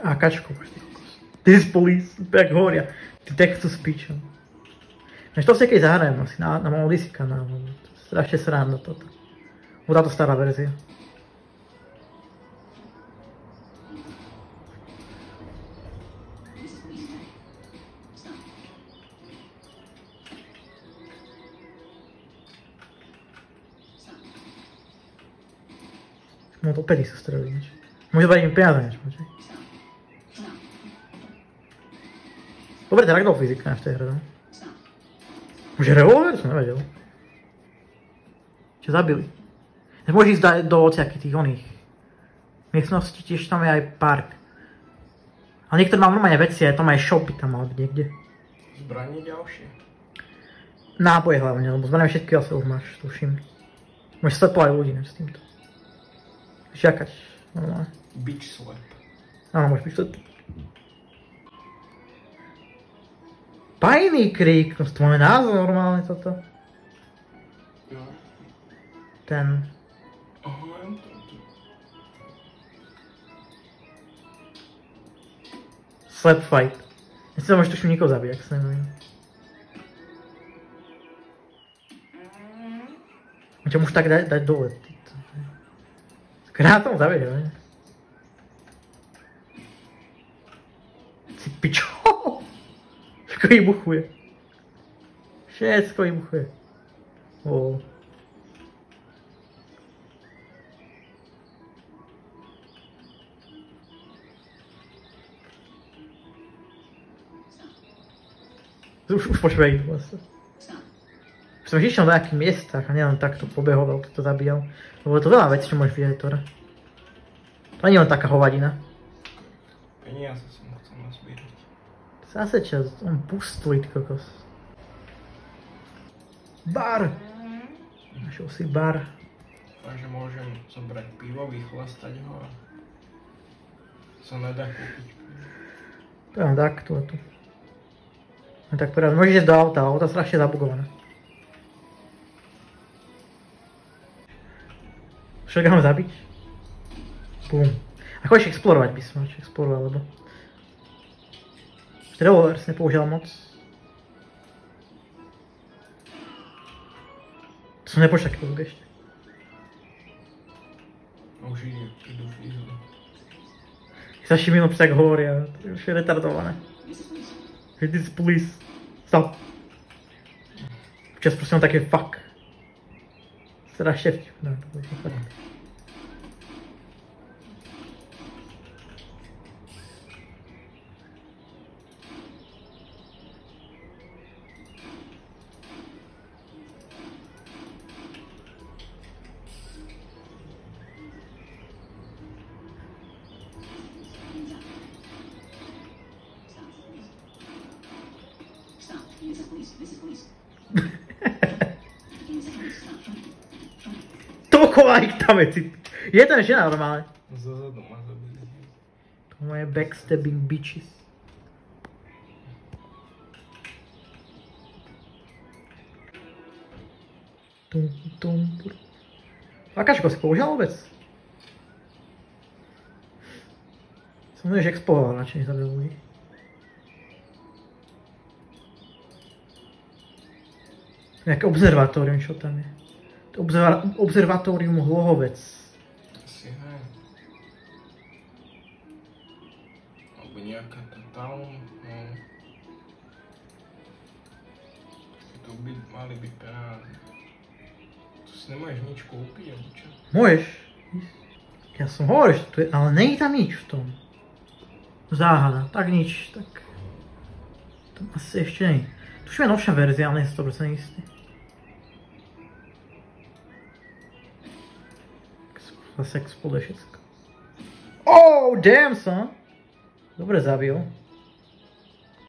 AKčko, ty kokos. This police, jak hovoria. Ty Texas pičo. Než to si keď zahrajem asi na Odyssey kanálu. Strašne sranda toto. Bo táto stará verzia. No to opäť sa strelí, nič. Môže dať im peniaze, nič, počkaj. Dobre, tak dal fyzika v tej hre, no. Môže revolver? Som nevedel. Čo zabili. Môžeš ísť do ociaky tých oných miestností, tiež tam je aj park. Ale niektoré mám normálne veci, aj tam aj shopy tam mal niekde. Zbranie ďalšie? Náboje hlavne, lebo zbranie všetky asi už máš, tuším. Môžeš sleplo aj ľudí, než s týmto. Žiakať, normálne. Bitch slap. Áno, môžeš byť slep. Pajný krík, to máme názov normálne toto. Jo. Ten... Aha, jen to. Slap fight. Ja si to môžeš tuším nikoho zabíjať, ak sa neviem. Čo môžu tak dať dole. Grátom zabije, ne? Si pičo. Všetko vybuchuje. Všetko vybuchuje. Wow. Už počúvaj vlastne. Som išiel na nejakých miestach a nielen takto pobehoval, keď to zabíjal. Lebo je to veľa vecí, čo môžeš vidieť, Tore. To nie je len taká hovadina. Peniaze som chcel nazbierať. Zase čas, on pustlí, ty kokos. Bar! Našiel si bar. Takže môžem zobrať pivo, vychlastať ho a sa nedá kúpiť. To je takto a tu. No tak povedať, môžeš ísť do auta, auto je strašne zabugované. Však ho zabiť. Bum. Ako ešte explorovať by som, či explorovať, lebo... Revolver si nepoužil moc. To som nepočul taký zvuk ešte. Už idú fízu. Sa Šimino tak hovoria, to je už je retardované. This police. Stop. Včas prosím také fuck. Strašne vtipné. Toľko like tam je, je tam žena normálne. Zozadu ma zabili. To moje backstabbing bitches. Akáčko si použil vôbec? Som než exploval, radšej než zabil ľudí. Nejaké observatórium, čo tam je? To observatórium Hlohovec. Asi hej. Alebo nejaká tá town, no. Tu by mali byť peniaze. Tu si nemôžeš nič kúpiť, alebo čo? Môžeš. Ja som hovoril, že tu je, ale není tam nič v tom. Záhada, tak nič, tak... Tam asi ešte nie. Tuším je novšia verzia, ale nie som 100% istý. Zase exploduje všetko. Oh, damn son! Dobre zabil.